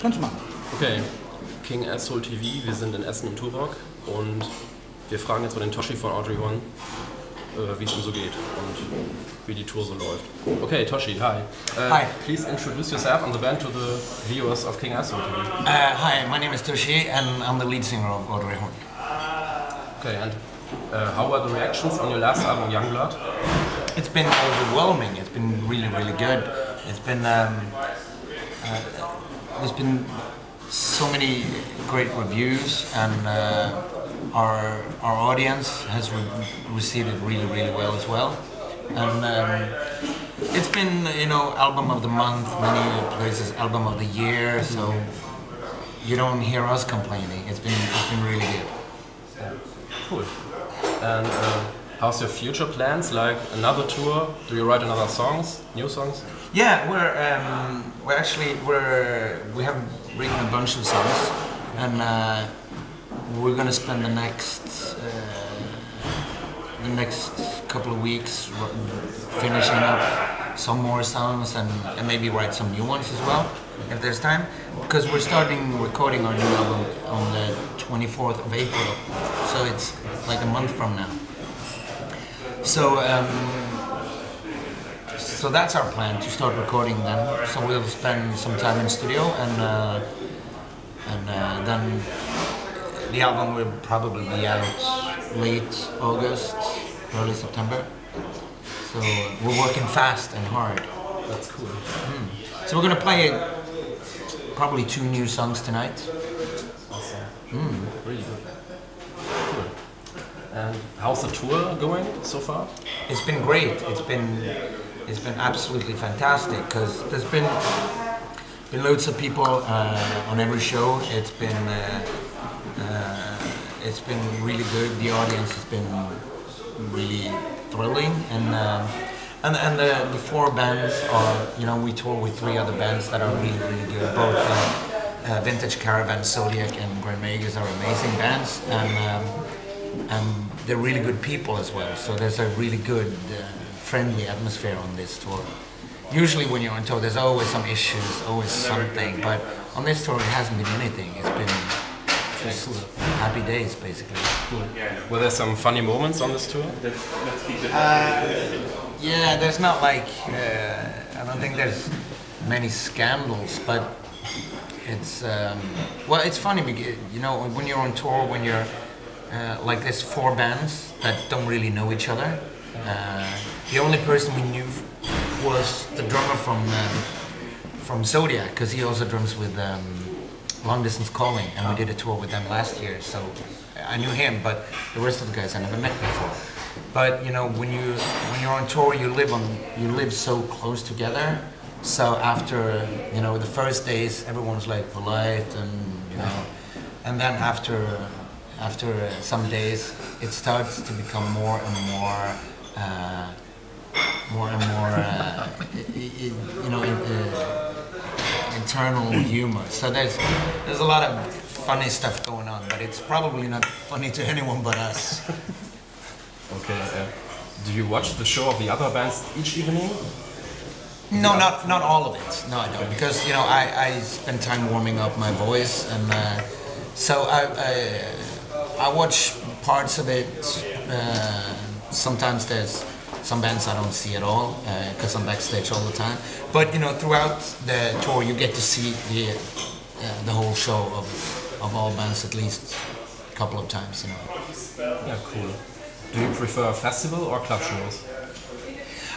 Kannst du machen. Okay, King Asshole TV, wir sind in Essen im Turok und wir fragen jetzt mal den Toschie von Audrey Horne, wie es ihm so geht und wie die Tour so läuft. Okay, Toschie, hi. Hi. Please introduce yourself and the band to the viewers of King Asshole TV. Hi, my name is Toschie and I'm the lead singer of Audrey Horne. Okay, and how were the reactions on your last album, Youngblood? It's been overwhelming. It's been really, really good. It's been there's been so many great reviews, and our audience has received it really, really well as well. And it's been, you know, album of the month, many places album of the year. So you don't hear us complaining. It's been really good. Yeah. Cool. And how's your future plans? Like another tour? Do you write another songs? New songs? Yeah, we have written a bunch of songs, and we're gonna spend the next couple of weeks finishing up some more songs and maybe write some new ones as well if there's time, because we're starting recording our new album on the 24th of April, so it's like a month from now. So that's our plan, to start recording then. So we'll spend some time in studio, and then the album will probably be out late August, early September. So we're working fast and hard. That's cool. So we're gonna play probably 2 new songs tonight. Awesome. Really good. Cool. And how's the tour going so far? It's been great. It's been absolutely fantastic, because there's been loads of people on every show. It's been really good. The audience has been really thrilling, and the 4 bands are, you know, we tour with 3 other bands that are really, really good. Both Vintage Caravan, Zodiac, and Grand Magus are amazing bands, and they're really good people as well. So there's a really good, friendly atmosphere on this tour. Usually when you're on tour, there's always some issues, always something, but on this tour it hasn't been anything. It's been just happy days, basically. Cool. Were there some funny moments on this tour? Yeah, there's not like, I don't think there's many scandals, but it's, well, it's funny because, you know, when you're on tour, when you're, like there's 4 bands that don't really know each other. The only person we knew was the drummer from Zodiac, because he also drums with Long Distance Calling, and we did a tour with them last year. So I knew him, but the rest of the guys I never met before. But you know, when you're on tour, you live so close together. So after, you know, the first days, everyone's like polite, and you know, and then after some days, it starts to become more and more, you know, internal humor. So there's a lot of funny stuff going on, but it's probably not funny to anyone but us. Okay. Do you watch the show of the other bands each evening? No, not all of it. No, I don't, because, you know, I spend time warming up my voice, and so I watch parts of it. Sometimes there's some bands I don't see at all, because I'm backstage all the time. But you know, throughout the tour, you get to see the whole show of all bands at least a couple of times. You know. Yeah, cool. Do you prefer festival or club shows?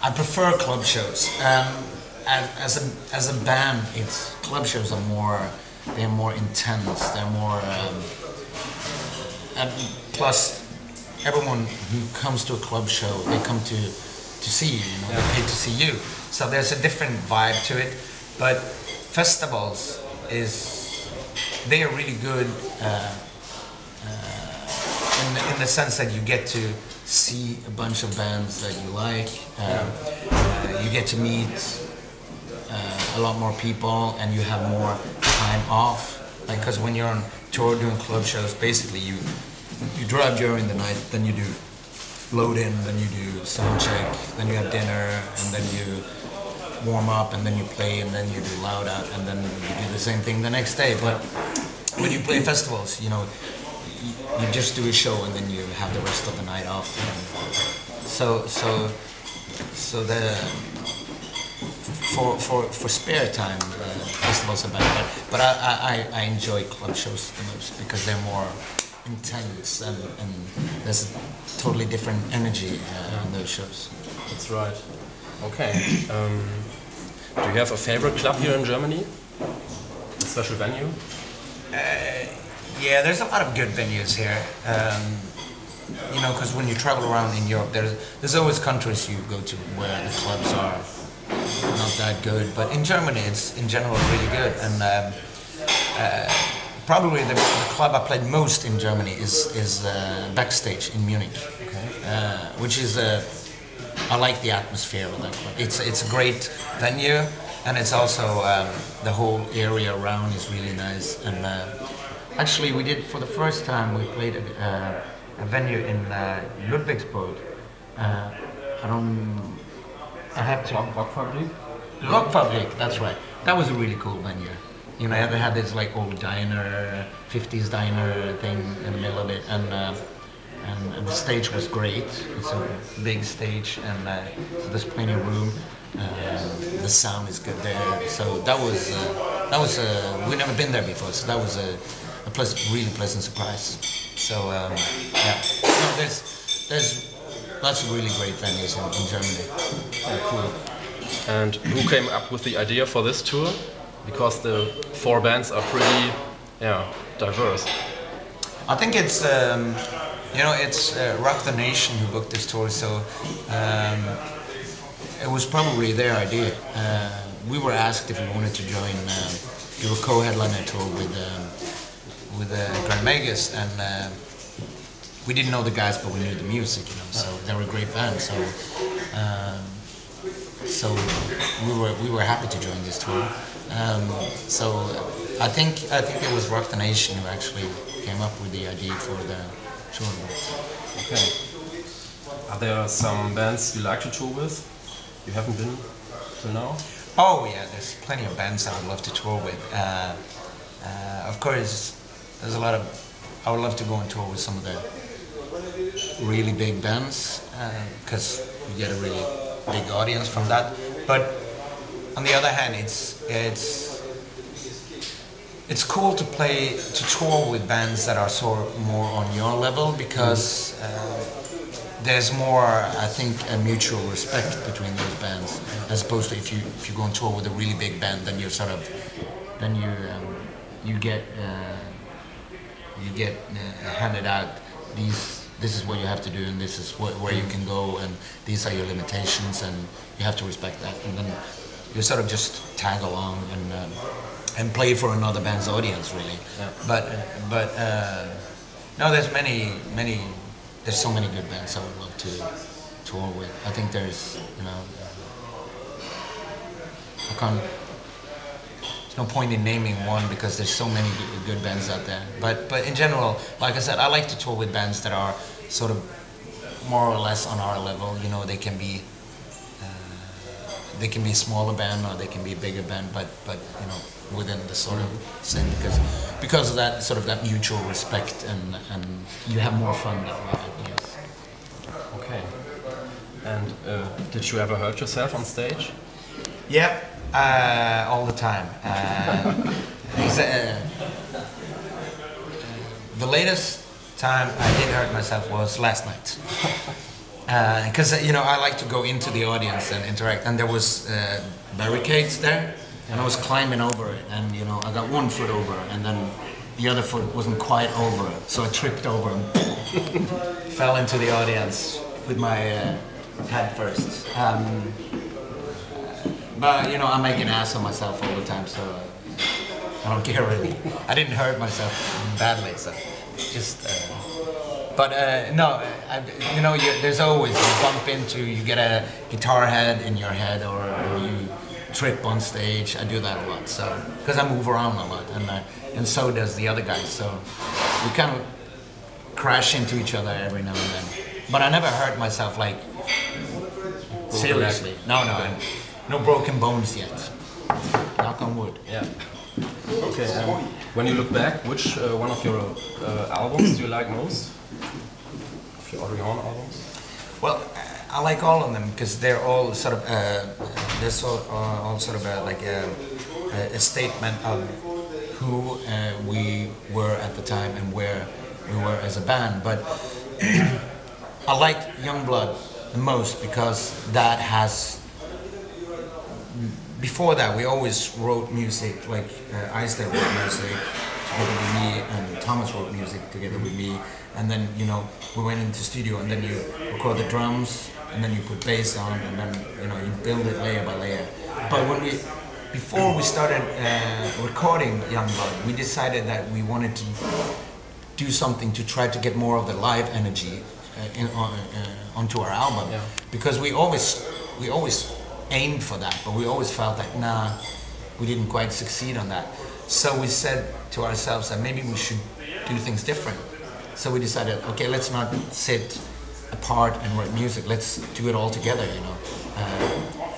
I prefer club shows. As a band, club shows are more intense. They're more, and plus, everyone who comes to a club show, they come to see you. You know, they pay to see you. So there's a different vibe to it. But festivals they are really good in the sense that you get to see a bunch of bands that you like. You get to meet a lot more people, and you have more time off. Like, because when you're on tour doing club shows, basically you drive during the night, then you do load in, then you do sound check, then you have dinner, and then warm up and then you play and then you do loud out and then you do the same thing the next day. But when you play festivals, you know, you just do a show and then you have the rest of the night off. And so the for spare time, festivals are better. But I enjoy club shows the most because they're more intense and there's a totally different energy in those shows. That's right. Okay. Do you have a favorite club here in Germany? A special venue? Yeah, there's a lot of good venues here. You know, because when you travel around in Europe, there's always countries you go to where the clubs are not that good. But in Germany, it's in general really good. And probably the club I played most in Germany is Backstage in Munich, which is I like the atmosphere of that club. It's a great venue, and it's also the whole area around is really nice. And actually, we did for the first time we played a venue in Ludwigsburg. I have to. Rockfabrik, that's right. That was a really cool venue. You know, they had this like old diner, 50s diner thing in the middle of it, and the stage was great. It's a big stage, and so there's plenty of room. The sound is good there. So that was we've never been there before, so that was a really pleasant surprise. So yeah, no, there's lots of really great venues in Germany. Yeah, cool. And who came up with the idea for this tour? Because the 4 bands are pretty, diverse. I think it's, you know, it's Rock the Nation who booked this tour, so it was probably their idea. We were asked if we wanted to join, do a co-headliner tour with Grand Magus, and we didn't know the guys, but we knew the music, you know, so they were a great band. So we were happy to join this tour. So I think it was Rock the Nation who actually came up with the idea for the tour. Okay. Are there some bands you like to tour with? You haven't been till now? Oh yeah, there's plenty of bands I would love to tour with. Of course, there's a lot of. I would love to go on tour with some of the really big bands because you get a really big audience from that. But on the other hand, it's cool to tour with bands that are sort of more on your level because there's more, I think, a mutual respect between those bands as opposed to if you go on tour with a really big band, then you're sort of you get handed out this is what you have to do and this is where you can go and these are your limitations and you have to respect that, and then you sort of just tag along and play for another band's audience really. Yeah. But no, there's so many good bands I would love to tour with. I think there's, you know, there's no point in naming one because there's so many good bands out there. But in general, like I said, I like to tour with bands that are sort of more or less on our level. You know, they can be a smaller band or they can be a bigger band, but you know, within the sort of same because of that sort of that mutual respect and you have more fun that way. Yes. Okay. And did you ever hurt yourself on stage? Yep. All the time. The latest time I did hurt myself was last night. Because you know, I like to go into the audience and interact, and there was barricades there, and I was climbing over it, and you know, I got one foot over, and then the other foot wasn't quite over, so I tripped over and fell into the audience with my head first. But you know, I make an ass of myself all the time, so I don't care really. I didn't hurt myself badly, so just. No, you know, there's always you bump into, you get a guitar head in your head, or you trip on stage. I do that a lot, so because I move around a lot, and so does the other guys. So we kind of crash into each other every now and then. But I never hurt myself like seriously. No, no broken bones yet. Knock on wood. Yeah. Okay, when you look back, which one of your albums do you like most? Of your Audrey Horne albums? Well, I like all of them because they're all sort of all sort of like a statement of who we were at the time and where we were as a band. But I like Youngblood the most because that has. Before that, we always wrote music, like Eisen wrote music together with me, and Thomas wrote music together with me. And then, you know, we went into the studio, and then you record the drums, and then you put bass on, and then, you know, you build it layer by layer. But before we started recording Youngblood, we decided that we wanted to do something to try to get more of the live energy onto our album, because we always aimed for that, but we always felt that we didn't quite succeed on that. So we said to ourselves that maybe we should do things different. So we decided, okay, let's not sit apart and write music. Let's do it all together, you know.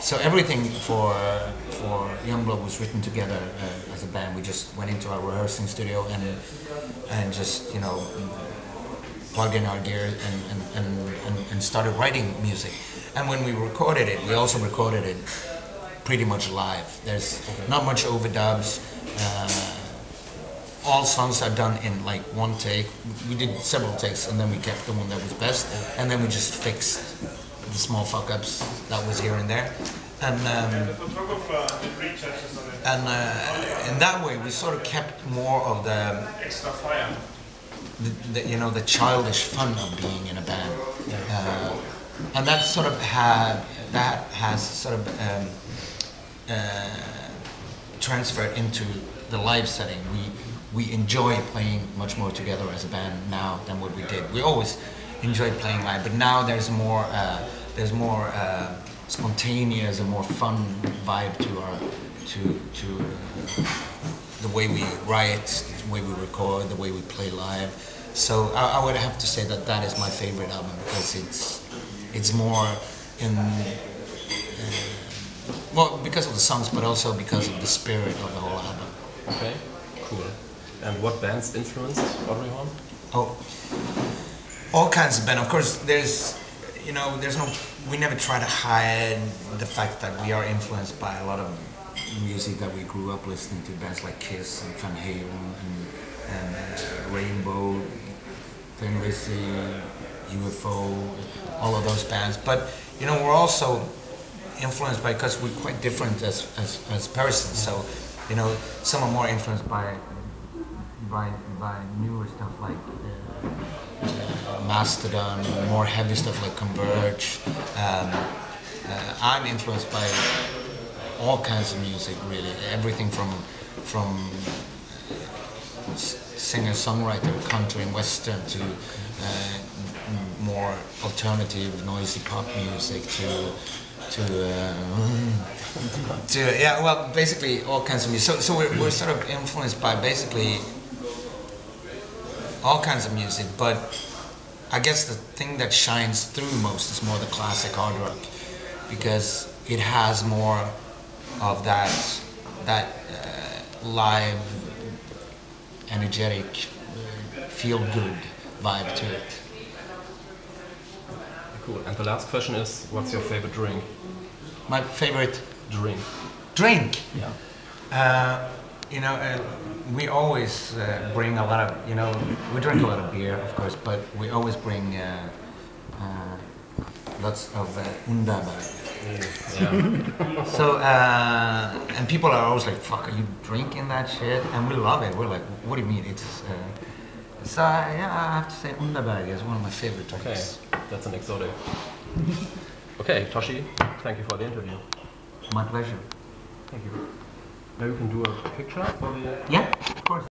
So everything for Youngblood was written together as a band. We just went into our rehearsing studio and just, you know, plugged in our gear and started writing music. And when we recorded it, we also recorded it pretty much live. There's not much overdubs. All songs are done in like one take. We did several takes, and then we kept the one that was best, and then we just fixed the small fuck-ups that was here and there. And in that way, we sort of kept more of the you know, the childish fun of being in a band. And that sort of has sort of transferred into the live setting. We enjoy playing much more together as a band now than what we did. We always enjoyed playing live, but now there's more spontaneous and more fun vibe to the way we write, the way we record, the way we play live. So I would have to say that that is my favorite album because it's more in well, because of the songs, but also because of the spirit of the whole album. Okay, cool. And what bands influenced Audrey Horne? Oh, all kinds of bands. Of course, there's no. We never try to hide the fact that we are influenced by a lot of music that we grew up listening to. Bands like Kiss and Van Halen and Rainbow, Thin Lizzy, UFO, all of those bands. But you know, we're also influenced by, because we're quite different as persons. So you know, some are more influenced by newer stuff like Mastodon, more heavy stuff like Converge. I'm influenced by all kinds of music, really. Everything from singer-songwriter, country and western to more alternative, noisy pop music yeah, well, basically all kinds of music. So we're sort of influenced by basically all kinds of music, but I guess the thing that shines through most is more the classic hard rock, because it has more of that live, energetic, feel-good vibe to it. Cool. And the last question is, what's your favorite drink? My favorite drink? Drink? Yeah. You know, we always bring a lot of, you know, we drink a lot of beer, of course, but we always bring lots of underberg. Yeah. So, and people are always like, fuck, are you drinking that shit? And we love it. We're like, what do you mean? So, yeah, I have to say underberg is one of my favorite drinks. Okay, that's an exotic. Okay, Toschie, thank you for the interview. My pleasure. Thank you. Maybe we can do a picture for the... Yeah, of course.